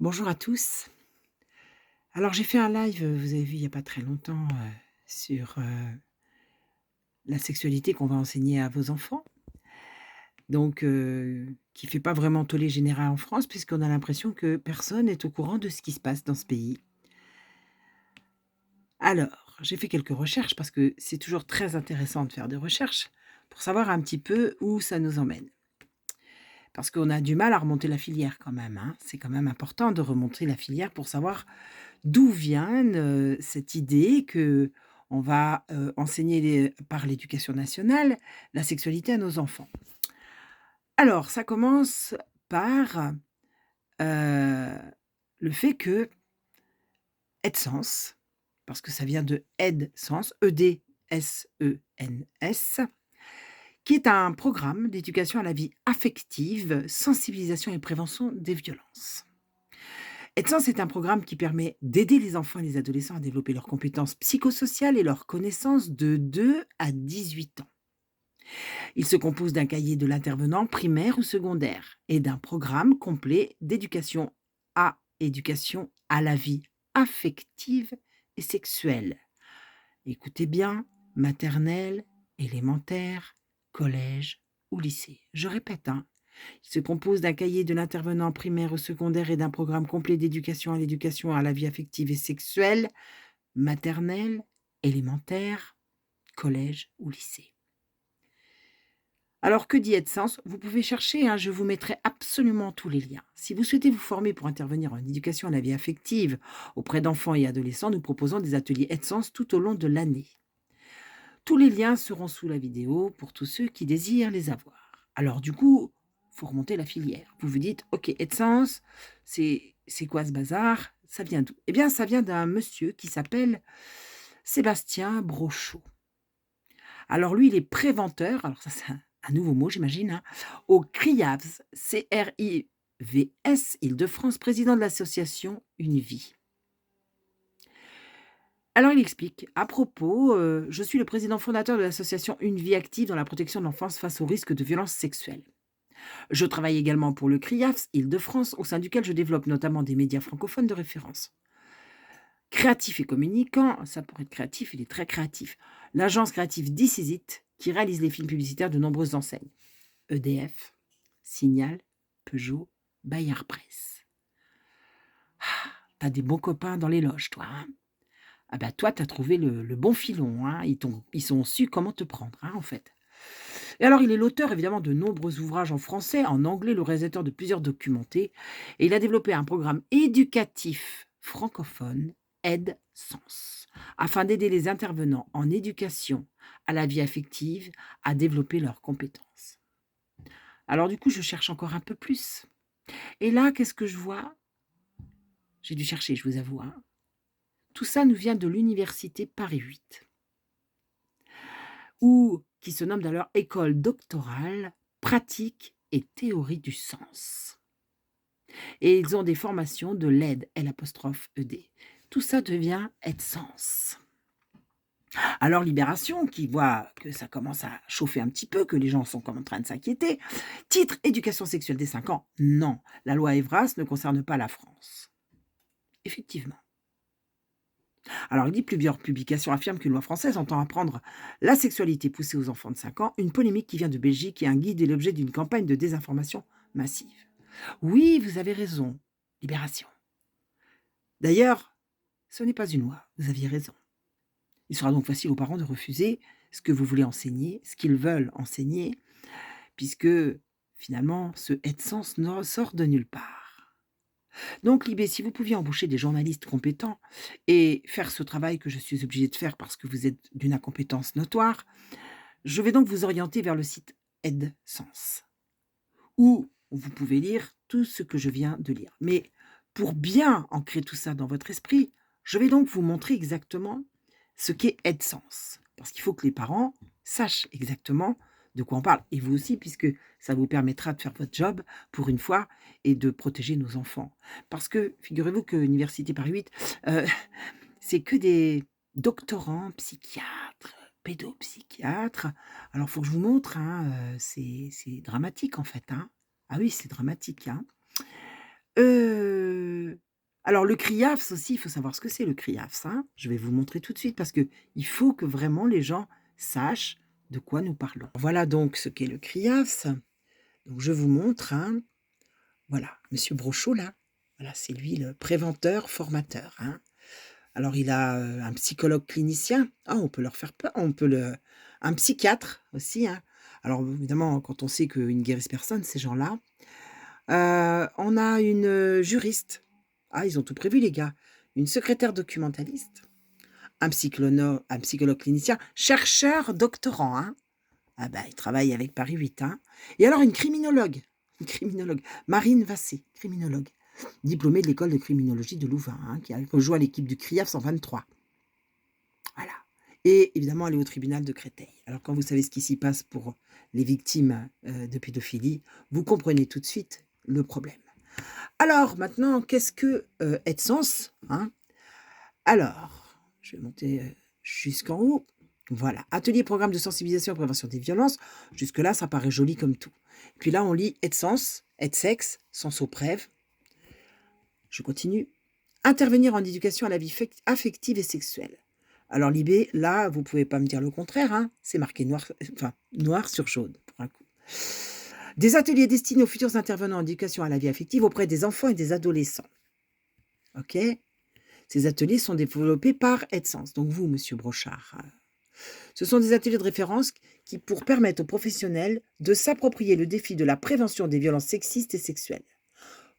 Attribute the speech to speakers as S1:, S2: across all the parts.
S1: Bonjour à tous. Alors j'ai fait un live, vous avez vu il y a pas très longtemps, sur, la sexualité qu'on va enseigner à vos enfants. Donc, qui fait pas vraiment tollé général en France puisqu'on a l'impression que personne n'est au courant de ce qui se passe dans ce pays. Alors, j'ai fait quelques recherches parce que c'est toujours très intéressant de faire des recherches pour savoir un petit peu où ça nous emmène. Parce qu'on a du mal à remonter la filière quand même, hein. C'est quand même important de remonter la filière pour savoir d'où vient, cette idée qu'on va, enseigner par l'éducation nationale, la sexualité à nos enfants? Alors ça commence par, heu, le fait que EdSens, parce que ça vient de EdSens, EDSENS, qui est un programme d'éducation à la vie affective, sensibilisation et prévention des violences. EdSens est un programme qui permet d'aider les enfants et les adolescents à développer leurs compétences psychosociales et leurs connaissances de 2 à 18 ans. Il se compose d'un cahier de l'intervenant primaire ou secondaire et d'un programme complet éducation à la vie affective et sexuelle. Écoutez bien, maternelle, élémentaire, collège ou lycée. Je répète, hein, il se compose d'un cahier de l'intervenant primaire ou secondaire et d'un programme complet d'éducation à l'éducation à la vie affective et sexuelle, maternelle, élémentaire, collège ou lycée. Alors que dit EdSens? Vous pouvez chercher, hein, je vous mettrai absolument tous les liens. Si vous souhaitez vous former pour intervenir en éducation à la vie affective auprès d'enfants et adolescents, nous proposons des ateliers EdSens tout au long de l'année. Tous les liens seront sous la vidéo pour tous ceux qui désirent les avoir. Alors du coup, faut remonter la filière. Vous vous dites: «OK, EdSens, c'est quoi ce bazar? Ça vient d'où?» Eh bien, ça vient d'un monsieur qui s'appelle Sébastien Brochot. Alors lui, il est préventeur, alors ça c'est un nouveau mot j'imagine, hein, au CRIAVS, CRIVS Île-de-France, président de l'association Une Vie. Alors il explique: «À propos, je suis le président fondateur de l'association Une Vie Active dans la protection de l'enfance face au risque de violences sexuelles. Je travaille également pour le CRIAFS Île-de-France, au sein duquel je développe notamment des médias francophones de référence. Créatif et communicant, ça pour être créatif, il est très créatif. L'agence créative This Is It, qui réalise les films publicitaires de nombreuses enseignes. EDF, Signal, Peugeot, Bayard Presse. Tu des bons copains dans les loges, toi, hein? Ah bah, toi, t'as trouvé le bon filon, hein. Ils ont su comment te prendre, hein, en fait. Et alors, il est l'auteur évidemment de nombreux ouvrages en français, en anglais, le réalisateur de plusieurs documentés, et il a développé un programme éducatif francophone, EdSens, afin d'aider les intervenants en éducation à la vie affective à développer leurs compétences. Alors du coup, je cherche encore un peu plus. Et là, qu'est-ce que je vois? J'ai dû chercher, je vous avoue, hein. Tout ça nous vient de l'université Paris 8, ou qui se nomme d'ailleurs École doctorale, pratique et théorie du sens. Et ils ont des formations de l'aide, L', Tout ça devient EdSens. Alors Libération, qui voit que ça commence à chauffer un petit peu, que les gens sont comme en train de s'inquiéter. Titre: éducation sexuelle dès 5 ans. Non, la loi Evras ne concerne pas la France. Effectivement. Alors il dit: plusieurs publications affirment qu'une loi française entend apprendre la sexualité poussée aux enfants de 5 ans, une polémique qui vient de Belgique et un guide est l'objet d'une campagne de désinformation massive. Oui, vous avez raison, Libération. D'ailleurs, ce n'est pas une loi, vous aviez raison. Il sera donc facile aux parents de refuser ce que vous voulez enseigner, ce qu'ils veulent enseigner, puisque finalement ce EdSens ne sort de nulle part. Donc Libé, si vous pouviez embaucher des journalistes compétents et faire ce travail que je suis obligée de faire parce que vous êtes d'une incompétence notoire, je vais donc vous orienter vers le site EdSens, où vous pouvez lire tout ce que je viens de lire. Mais pour bien ancrer tout ça dans votre esprit, je vais donc vous montrer exactement ce qu'est EdSens. Parce qu'il faut que les parents sachent exactement de quoi on parle. Et vous aussi, puisque ça vous permettra de faire votre job pour une fois et de protéger nos enfants. Parce que figurez-vous que l'Université Paris 8, heu, c'est que des doctorants psychiatres, pédopsychiatres. Alors faut que je vous montre, hein, c'est dramatique en fait, hein. Ah oui, c'est dramatique, hein. Alors le CRIAFS aussi, il faut savoir ce que c'est le CRIAFS, hein. Je vais vous montrer tout de suite parce que il faut que vraiment les gens sachent de quoi nous parlons. Voilà donc ce qu'est le CRIAFS. Donc je vous montre, hein. Voilà, monsieur Brochot là, voilà, c'est lui le préventeur formateur, hein. Alors il a, un psychologue clinicien. Ah, on peut leur faire peur, on peut le un psychiatre aussi, hein. Alors évidemment, quand on sait qu'ils ne guérissent personne, ces gens-là. On a une, juriste. Ah, ils ont tout prévu les gars. Une secrétaire documentaliste, un psychologue clinicien, chercheur doctorant, hein. Ah bah, il travaille avec Paris 8, hein. Et alors une criminologue, Marine Vassé, criminologue, diplômée de l'école de criminologie de Louvain, hein, qui a rejoint l'équipe du CRIAF 123. Voilà. Et évidemment, elle est au tribunal de Créteil. Alors quand vous savez ce qui s'y passe pour les victimes, de pédophilie, vous comprenez tout de suite le problème. Alors maintenant, qu'est-ce que, AidSens, hein? Alors, je vais monter, jusqu'en haut. Voilà, atelier programme de sensibilisation et prévention des violences. Jusque-là, ça paraît joli comme tout. Puis là, on lit AidSens, AidSex, SensOprève. Je continue. Intervenir en éducation à la vie affective et sexuelle. Alors l'IB, là, vous pouvez pas me dire le contraire, hein, c'est marqué noir sur jaune pour un coup. Des ateliers destinés aux futurs intervenants en éducation à la vie affective auprès des enfants et des adolescents. OK? Ces ateliers sont développés par AidSens, donc vous, monsieur Brochard. Ce sont des ateliers de référence qui pour permettre aux professionnels de s'approprier le défi de la prévention des violences sexistes et sexuelles.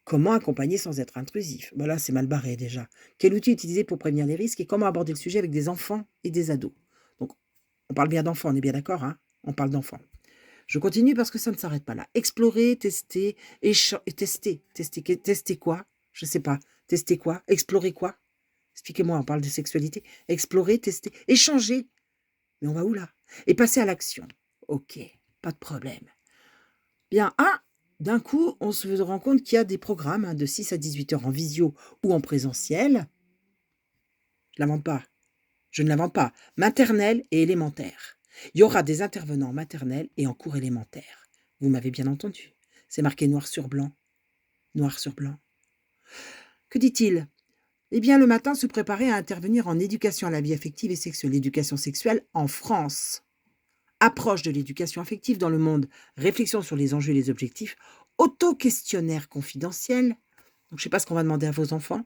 S1: Comment accompagner sans être intrusif? Là, c'est mal barré déjà. Quel outil utiliser pour prévenir les risques et comment aborder le sujet avec des enfants et des ados? Donc, on parle bien d'enfants, on est bien d'accord, hein? On parle d'enfants. Je continue parce que ça ne s'arrête pas là. Explorer, tester, tester. Tester quoi? Je sais pas. Tester quoi? Explorer quoi? Expliquez-moi, on parle de sexualité. Explorer, tester, échanger. Mais on va où là? Et passer à l'action. Ok, pas de problème. Bien, d'un coup, on se rend compte qu'il y a des programmes, hein, de 6 à 18 heures en visio ou en présentiel. Je ne l'invente pas. Je ne l'invente pas. Maternelle et élémentaire. Il y aura des intervenants en maternelle et en cours élémentaire. Vous m'avez bien entendu. C'est marqué noir sur blanc. Noir sur blanc. Que dit-il? Eh bien, le matin, se préparer à intervenir en éducation à la vie affective et sexuelle. L'éducation sexuelle en France. Approche de l'éducation affective dans le monde. Réflexion sur les enjeux et les objectifs. Auto-questionnaire confidentiel. Donc, je ne sais pas ce qu'on va demander à vos enfants.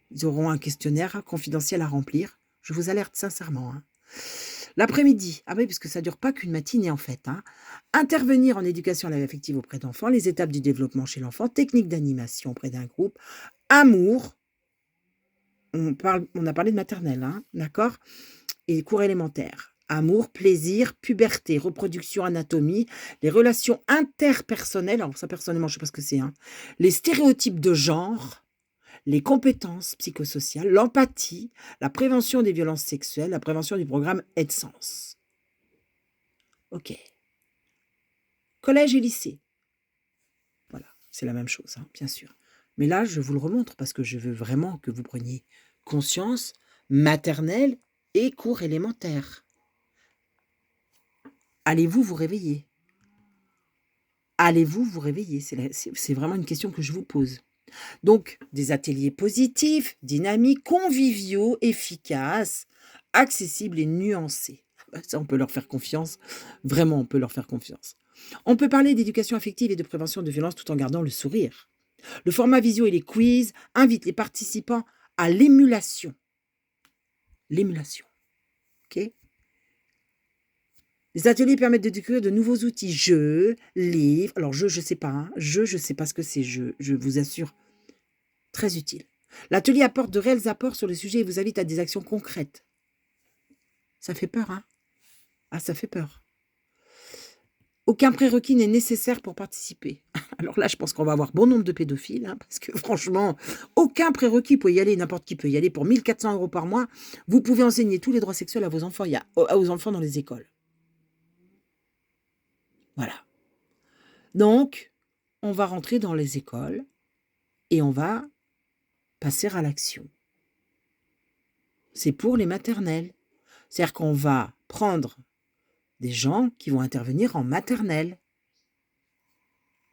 S1: Ils auront un questionnaire confidentiel à remplir. Je vous alerte sincèrement, hein. L'après-midi, ah oui, parce que ça ne dure pas qu'une matinée en fait, hein. Intervenir en éducation à la vie affective auprès d'enfants, les étapes du développement chez l'enfant, techniques d'animation auprès d'un groupe, amour, on a parlé de maternelle, hein, d'accord? Et cours élémentaires. Amour, plaisir, puberté, reproduction, anatomie, les relations interpersonnelles, alors ça personnellement je ne sais pas ce que c'est, hein, les stéréotypes de genre, les compétences psychosociales, l'empathie, la prévention des violences sexuelles, la prévention du programme AidSens. OK. Collège et lycée. Voilà, c'est la même chose, hein, bien sûr. Mais là, je vous le remontre parce que je veux vraiment que vous preniez conscience, maternelle et cours élémentaire. Allez-vous vous réveiller? Allez-vous vous réveiller? C'est vraiment une question que je vous pose. Donc, des ateliers positifs, dynamiques, conviviaux, efficaces, accessibles et nuancés. Ça, on peut leur faire confiance. Vraiment, on peut leur faire confiance. On peut parler d'éducation affective et de prévention de violence tout en gardant le sourire. Le format visio et les quiz invitent les participants à l'émulation. L'émulation. OK? Les ateliers permettent de découvrir de nouveaux outils, jeux, livres. Alors, jeux, je sais pas, hein. Jeux, je sais pas ce que c'est, je vous assure. Très utile. L'atelier apporte de réels apports sur le sujet et vous invite à des actions concrètes. Ça fait peur, hein? Ah, ça fait peur. Aucun prérequis n'est nécessaire pour participer. Alors là, je pense qu'on va avoir bon nombre de pédophiles, hein, parce que franchement, aucun prérequis peut y aller, n'importe qui peut y aller. Pour 1 400 € par mois, vous pouvez enseigner tous les droits sexuels à vos enfants, aux enfants dans les écoles. Voilà. Donc, on va rentrer dans les écoles et on va passer à l'action. C'est pour les maternelles. C'est-à-dire qu'on va prendre des gens qui vont intervenir en maternelle.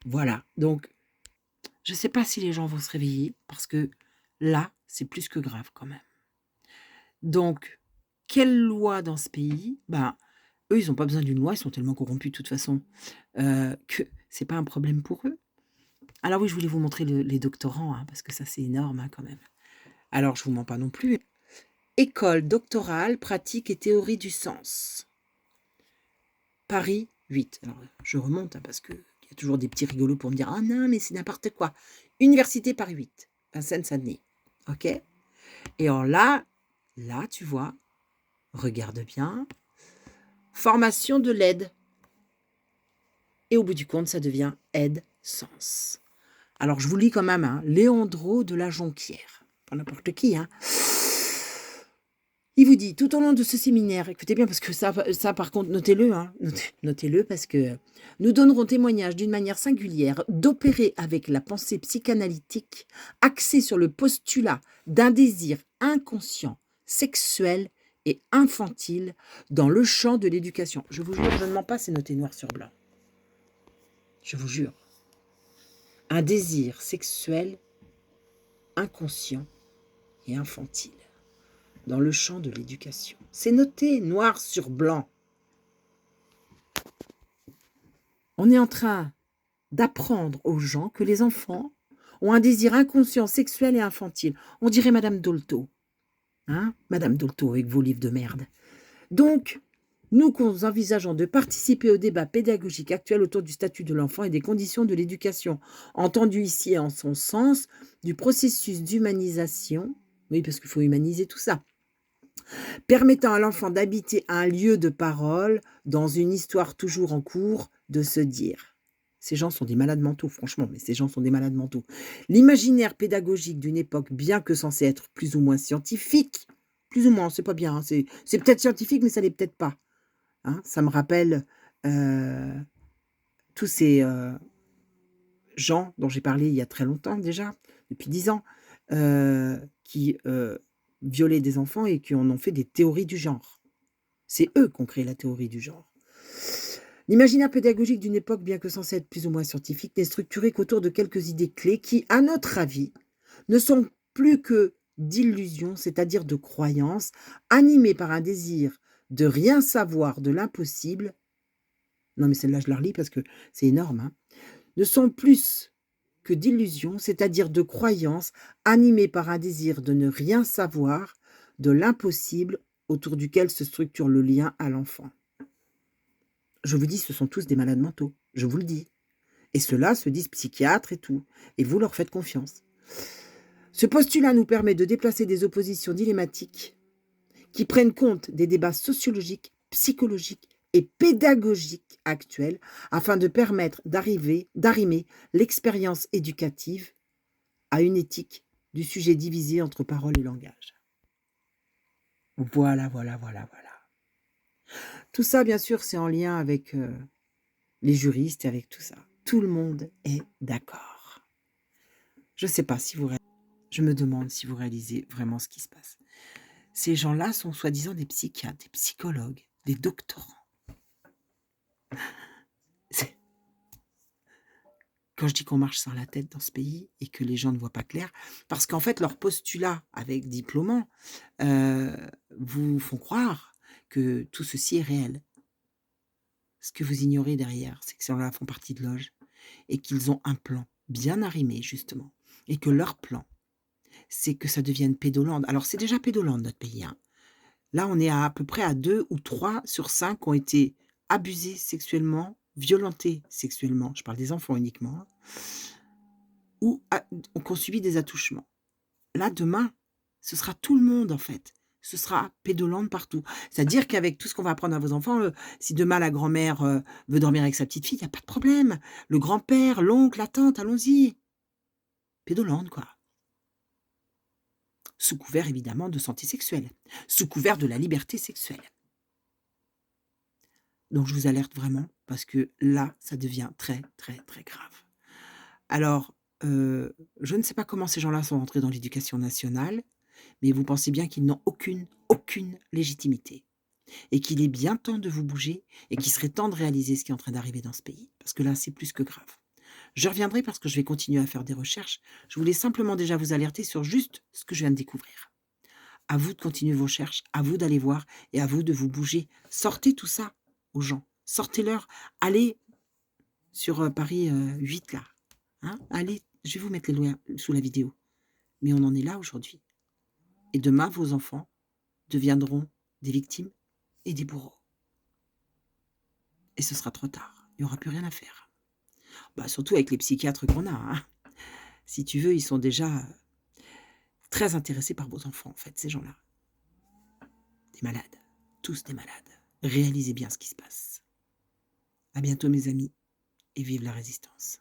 S1: Voilà, donc Je ne sais pas si les gens vont se réveiller parce que là, c'est plus que grave quand même. Donc, quelle loi dans ce pays? Ben, eux, ils n'ont pas besoin d'une loi, ils sont tellement corrompus de toute façon, que c'est pas un problème pour eux. Alors oui, je voulais vous montrer les doctorants, hein, parce que ça, c'est énorme, hein, quand même. Alors, je vous mens pas non plus. École doctorale, pratique et théorie du sens. Paris 8. Alors, je remonte, hein, parce qu'il y a toujours des petits rigolos pour me dire « Ah non, mais c'est n'importe quoi ». Université Paris 8, Vincennes-Saint-Denis. OK? Et alors là, tu vois, regarde bien, formation de l'aide. Et au bout du compte, ça devient aide-sens. Alors, je vous lis quand même, hein, Léandro de la Jonquière. Pas n'importe qui, hein. Il vous dit, tout au long de ce séminaire, écoutez bien, parce que ça par contre, notez-le, hein, notez-le, parce que nous donnerons témoignage d'une manière singulière d'opérer avec la pensée psychanalytique axée sur le postulat d'un désir inconscient, sexuel et infantile dans le champ de l'éducation. Je vous jure, je ne mens pas, c'est noté noir sur blanc. Je vous jure. Un désir sexuel inconscient et infantile dans le champ de l'éducation. C'est noté noir sur blanc. On est en train d'apprendre aux gens que les enfants ont un désir inconscient, sexuel et infantile. On dirait Madame Dolto. Hein, Madame Dolto avec vos livres de merde. Donc, nous envisageons de participer au débat pédagogique actuel autour du statut de l'enfant et des conditions de l'éducation, entendu ici en son sens du processus d'humanisation, oui, parce qu'il faut humaniser tout ça, permettant à l'enfant d'habiter un lieu de parole dans une histoire toujours en cours de se dire. Ces gens sont des malades mentaux, franchement, mais ces gens sont des malades mentaux. L'imaginaire pédagogique d'une époque, bien que censé être plus ou moins scientifique, plus ou moins, c'est pas bien, hein, c'est peut-être scientifique, mais ça l'est peut-être pas. Hein, ça me rappelle tous ces gens dont j'ai parlé il y a très longtemps déjà, depuis 10 ans, qui violaient des enfants et qui en ont fait des théories du genre. C'est eux qui ont créé la théorie du genre. L'imaginaire pédagogique d'une époque, bien que censé être plus ou moins scientifique, n'est structuré qu'autour de quelques idées clés qui, à notre avis, ne sont plus que d'illusions, c'est-à-dire de croyances, animées par un désir de rien savoir de l'impossible. Non, mais celle-là, je la relis parce que c'est énorme. Hein. Ne sont plus que d'illusions, c'est-à-dire de croyances animées par un désir de ne rien savoir de l'impossible autour duquel se structure le lien à l'enfant. Je vous dis, ce sont tous des malades mentaux, je vous le dis. Et ceux-là se disent psychiatres et tout, et vous leur faites confiance. Ce postulat nous permet de déplacer des oppositions dilématiques qui prennent compte des débats sociologiques, psychologiques et pédagogiques actuels afin de permettre d'arrimer l'expérience éducative à une éthique du sujet divisé entre parole et langage. Voilà. Tout ça, bien sûr, c'est en lien avec les juristes et avec tout ça. Tout le monde est d'accord. Je ne sais pas si vous je me demande si vous réalisez vraiment ce qui se passe. Ces gens-là sont soi-disant des psychiatres, des psychologues, des doctorants. Quand je dis qu'on marche sans la tête dans ce pays et que les gens ne voient pas clair, parce qu'en fait, leur postulat avec diplômant vous font croire que tout ceci est réel. Ce que vous ignorez derrière, c'est que ces gens-là font partie de loges et qu'ils ont un plan bien arrimé, justement. Et que leur plan, c'est que ça devienne pédolande. Alors, c'est déjà pédolande, notre pays. Hein. Là, on est à peu près à 2 ou 3 sur 5 qui ont été abusés sexuellement, violentés sexuellement, je parle des enfants uniquement, hein, ou qui ont subi des attouchements. Là, demain, ce sera tout le monde, en fait. Ce sera pédolande partout. C'est-à-dire qu'avec tout ce qu'on va apprendre à vos enfants, si demain la grand-mère veut dormir avec sa petite fille, il n'y a pas de problème. Le grand-père, l'oncle, la tante, allons-y. Pédolande, quoi. Sous couvert, évidemment, de santé sexuelle. Sous couvert de la liberté sexuelle. Donc, je vous alerte vraiment, parce que là, ça devient très, très, très grave. Alors, je ne sais pas comment ces gens-là sont entrés dans l'éducation nationale, mais vous pensez bien qu'ils n'ont aucune légitimité. Et qu'il est bien temps de vous bouger et qu'il serait temps de réaliser ce qui est en train d'arriver dans ce pays. Parce que là, c'est plus que grave. Je reviendrai parce que je vais continuer à faire des recherches. Je voulais simplement déjà vous alerter sur juste ce que je viens de découvrir. À vous de continuer vos recherches, à vous d'aller voir et à vous de vous bouger. Sortez tout ça aux gens, sortez-leur. Allez sur, Paris, 8 là, hein, allez, je vais vous mettre les liens sous la vidéo. Mais on en est là aujourd'hui et demain, vos enfants deviendront des victimes et des bourreaux et ce sera trop tard. Il y aura plus rien à faire. Bah, surtout avec les psychiatres qu'on a, hein. Si tu veux, ils sont déjà, très intéressés par vos enfants, en fait, ces gens-là. Des malades, tous des malades. Réalisez bien ce qui se passe. À bientôt mes amis et vive la résistance.